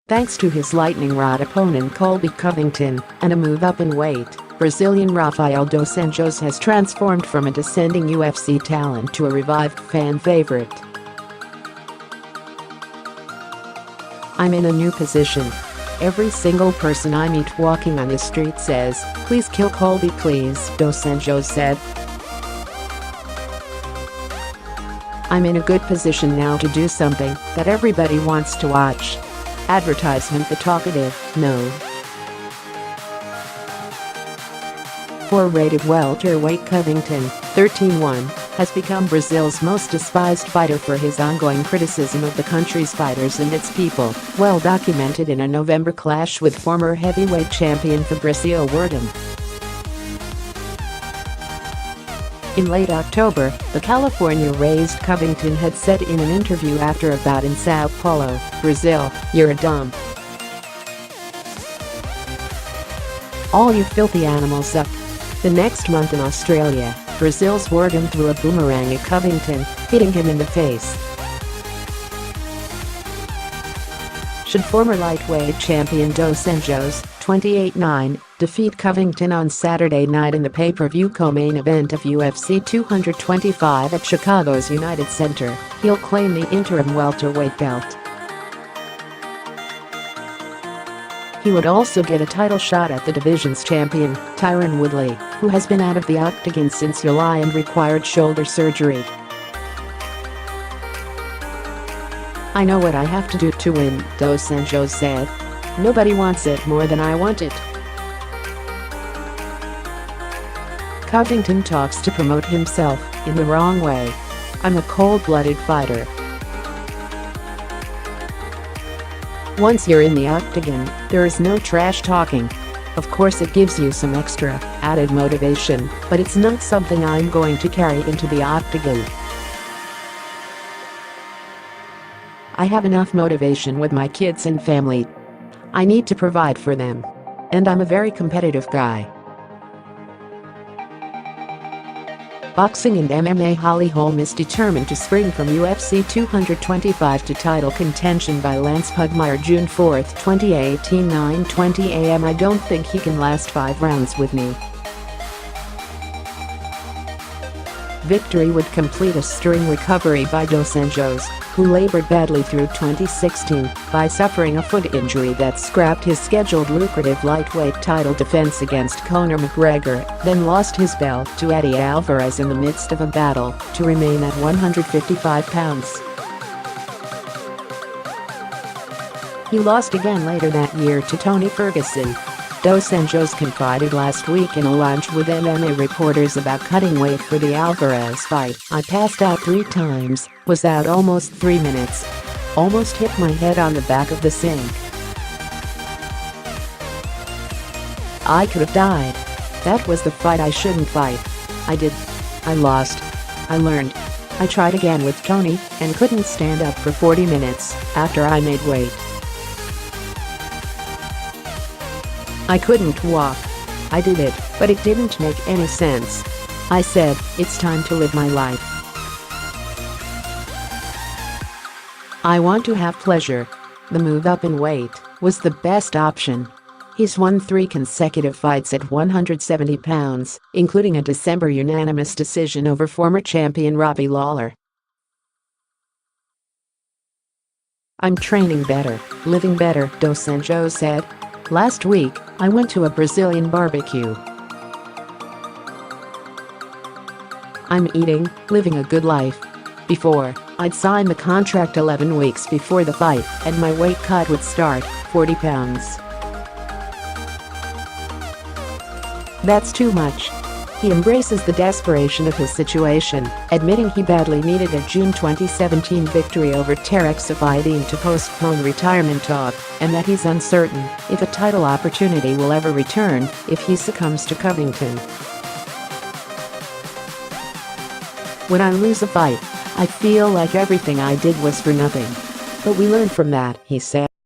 Thanks to his lightning rod opponent Colby Covington and a move up in weight, Brazilian Rafael dos Anjos has transformed from a descending UFC talent to a revived fan favorite. "I'm in a new position. Every single person I meet walking on the street says, 'Please kill Colby, please,'" dos Anjos said. "I'm in a good position now to do something that everybody wants to watch." Advertisement. The talkative, no. 4-rated welterweight Covington, 13-1, has become Brazil's most despised fighter for his ongoing criticism of the country's fighters and its people, well documented in a November clash with former heavyweight champion Fabricio Werdum. In late October, the California-raised Covington had said in an interview after a bout in Sao Paulo, Brazil, "You're a dumb. All you filthy animals suck." The next month in Australia, Brazil's Werdum threw a boomerang at Covington, hitting him in the face. Should former lightweight champion dos Anjos, 28-9, defeat Covington on Saturday night in the pay-per-view co-main event of UFC 225 at Chicago's United Center, he'll claim the interim welterweight belt. He would also get a title shot at the division's champion, Tyron Woodley, who has been out of the octagon since July and required shoulder surgery. "I know what I have to do to win," dos Anjos said. "Nobody wants it more than I want it." Covington talks to promote himself in the wrong way. "I'm a cold-blooded fighter. Once you're in the octagon, there is no trash talking. Of course it gives you some extra, added motivation, but it's not something I'm going to carry into the octagon. I have enough motivation with my kids and family. I need to provide for them. And I'm a very competitive guy." Boxing and MMA Holly Holm is determined to spring from UFC 225 to title contention. By Lance Pugmire Jun 4, 2018, 9:20 a.m. "I don't think he can last 5 rounds with me." Victory would complete a stirring recovery by dos Anjos, who labored badly through 2016 by suffering a foot injury that scrapped his scheduled lucrative lightweight title defense against Conor McGregor, then lost his belt to Eddie Alvarez in the midst of a battle to remain at 155 pounds. He lost again later that year to Tony Ferguson. Dos Anjos confided last week in a lunch with MMA reporters about cutting weight for the Alvarez fight. "I passed out 3 times, was out almost 3 minutes. Almost hit my head on the back of the sink. I could have died. That was the fight I shouldn't fight. I did. I lost. I learned. I tried again with Tony and couldn't stand up for 40 minutes after I made weight. I couldn't walk. I did it, but it didn't make any sense. I said, it's time to live my life. I want to have pleasure. The move up in weight was the best option." He's won 3 consecutive fights at 170 pounds, including a December unanimous decision over former champion Robbie Lawler. "I'm training better, living better," dos Anjos said. "Last week, I went to a Brazilian barbecue. I'm eating, living a good life. Before, I'd sign the contract 11 weeks before the fight, and my weight cut would start, 40 pounds. That's too much." He embraces the desperation of his situation, admitting he badly needed a June 2017 victory over Tarek Saffiedine to postpone retirement talk, and that he's uncertain if a title opportunity will ever return if he succumbs to Covington. "When I lose a fight, I feel like everything I did was for nothing. But we learned from that," he said.